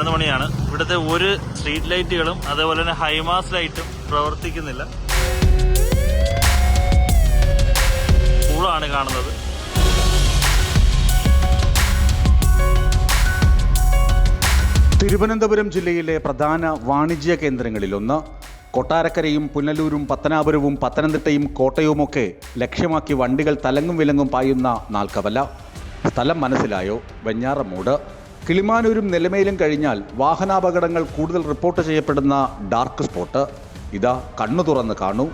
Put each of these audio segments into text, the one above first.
11 മണിയാണ്. ഇവിടുത്തെ ഒരു സ്ട്രീറ്റ് ലൈറ്റുകളും അതേപോലെ തന്നെ ഹൈമാസ് ലൈറ്റും പ്രവർത്തിക്കുന്നില്ല. സ്കൂളാണ് കാണുന്നത്. തിരുവനന്തപുരം ജില്ലയിലെ പ്രധാന വാണിജ്യ കേന്ദ്രങ്ങളിലൊന്ന്. കൊട്ടാരക്കരയും പുനലൂരും പത്തനാപുരവും പത്തനംതിട്ടയും കോട്ടയവുമൊക്കെ ലക്ഷ്യമാക്കി വണ്ടികൾ തലങ്ങും വിലങ്ങും പായുന്ന നാൽക്കവല. സ്ഥലം മനസ്സിലായോ? വെഞ്ഞാറമൂട്. കിളിമാനൂരും നിലമേലും കഴിഞ്ഞാൽ വാഹനാപകടങ്ങൾ കൂടുതൽ റിപ്പോർട്ട് ചെയ്യപ്പെടുന്ന ഡാർക്ക് സ്പോട്ട്. ഇതാ കണ്ണു തുറന്ന് കാണൂ.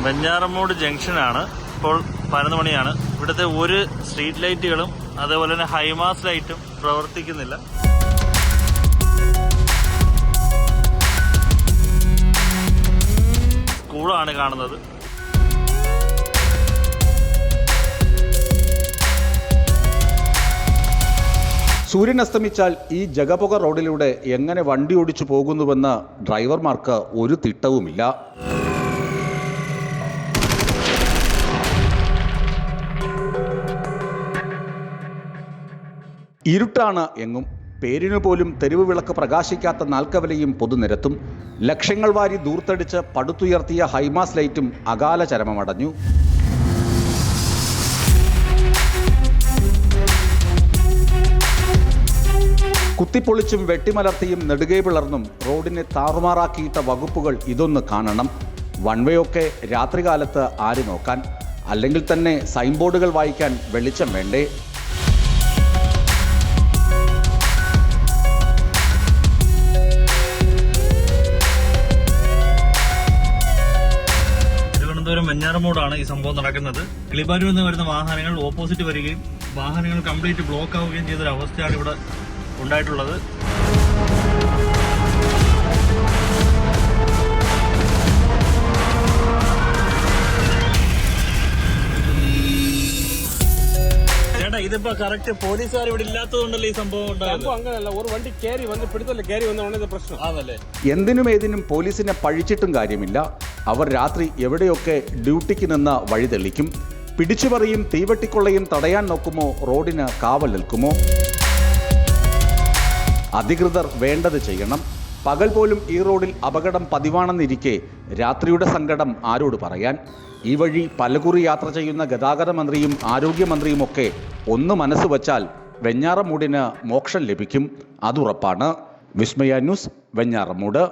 വെഞ്ഞാറമൂട് ജംഗ്ഷനാണ്. ഇപ്പോൾ 11 മണിയാണ്. ഇവിടുത്തെ ഒരു സ്ട്രീറ്റ് ലൈറ്റുകളും അതേപോലെ തന്നെ ഹൈമാസ് ലൈറ്റും പ്രവർത്തിക്കുന്നില്ല. സ്കൂളാണ് കാണുന്നത്. സൂര്യൻ അസ്തമിച്ചാൽ ഈ ജഗപുക റോഡിലൂടെ എങ്ങനെ വണ്ടി ഓടിച്ചു പോകുന്നുവെന്ന് ഡ്രൈവർമാർക്ക് ഒരു തിട്ടവുമില്ല. ഇരുട്ടാണ് എങ്ങും. പേരിനു പോലും തെരുവ് വിളക്ക് പ്രകാശിക്കാത്ത നാൽക്കവലയും പൊതുനിരത്തും. ലക്ഷങ്ങൾ വാരി ദൂർത്തടിച്ച് പടുത്തുയർത്തിയ ഹൈമാസ് ലൈറ്റും അകാല ചരമമടഞ്ഞു. കുത്തിപ്പൊളിച്ചും വെട്ടിമലർത്തിയും നെടുകെ പിളർന്നും റോഡിനെ താറുമാറാക്കിയിട്ട വകുപ്പുകൾ ഇതൊന്ന് കാണണം. വൺവേയൊക്കെ രാത്രികാലത്ത് ആര് നോക്കാൻ? അല്ലെങ്കിൽ തന്നെ സൈൻ ബോർഡുകൾ വായിക്കാൻ വെളിച്ചം വേണ്ടേ? തിരുവനന്തപുരം വെഞ്ഞാറമൂടാണ് ഈ സംഭവം നടക്കുന്നത്. കിളിമാനൂരിൽ നിന്ന് വരുന്ന വാഹനങ്ങൾ ഓപ്പോസിറ്റ് വരികയും വാഹനങ്ങൾ കംപ്ലീറ്റ് ബ്ലോക്ക് ആവുകയും ചെയ്തൊരു അവസ്ഥയാണ് ഇവിടെ ഉണ്ടായിട്ടുള്ളത്. ചേട്ടാ, ഇതിപ്പോ കറക്റ്റ് പോലീസുകാർ ഇവിടെ ഇല്ലാത്തതുകൊണ്ടല്ലേ ഈ സംഭവം ഉണ്ടായത്? അങ്ങനെയല്ല, ഒരു വണ്ടി കയറി വന്ന് പിടിത്തല്ലേ കയറി വന്നതാണ് പ്രശ്നം. അതല്ലേ, എന്തിനും ഏതിനും പോലീസിനെ പഴിച്ചിട്ടും കാര്യമില്ല. അവർ രാത്രി എവിടെയൊക്കെ ഡ്യൂട്ടിക്ക് നിന്ന് വഴി തെളിക്കും. പിടിച്ചുപറിയും തീവെട്ടിക്കൊള്ളയും തടയാൻ നോക്കുമോ? റോഡിന് കാവൽ നിൽക്കുമോ? അധികൃതർ വേണ്ടത് ചെയ്യണം. പകൽ പോലും ഈ റോഡിൽ അപകടം പതിവാണെന്നിരിക്കെ രാത്രിയുടെ സങ്കടം ആരോട് പറയാൻ? ഈ വഴി പലകുറി യാത്ര ചെയ്യുന്ന ഗതാഗത മന്ത്രിയും ആരോഗ്യമന്ത്രിയുമൊക്കെ ഒന്ന് മനസ്സ് വച്ചാൽ വെഞ്ഞാറമൂടിന് മോക്ഷം ലഭിക്കും. അതുറപ്പാണ്. വിസ്മയ ന്യൂസ്, വെഞ്ഞാറമൂട്.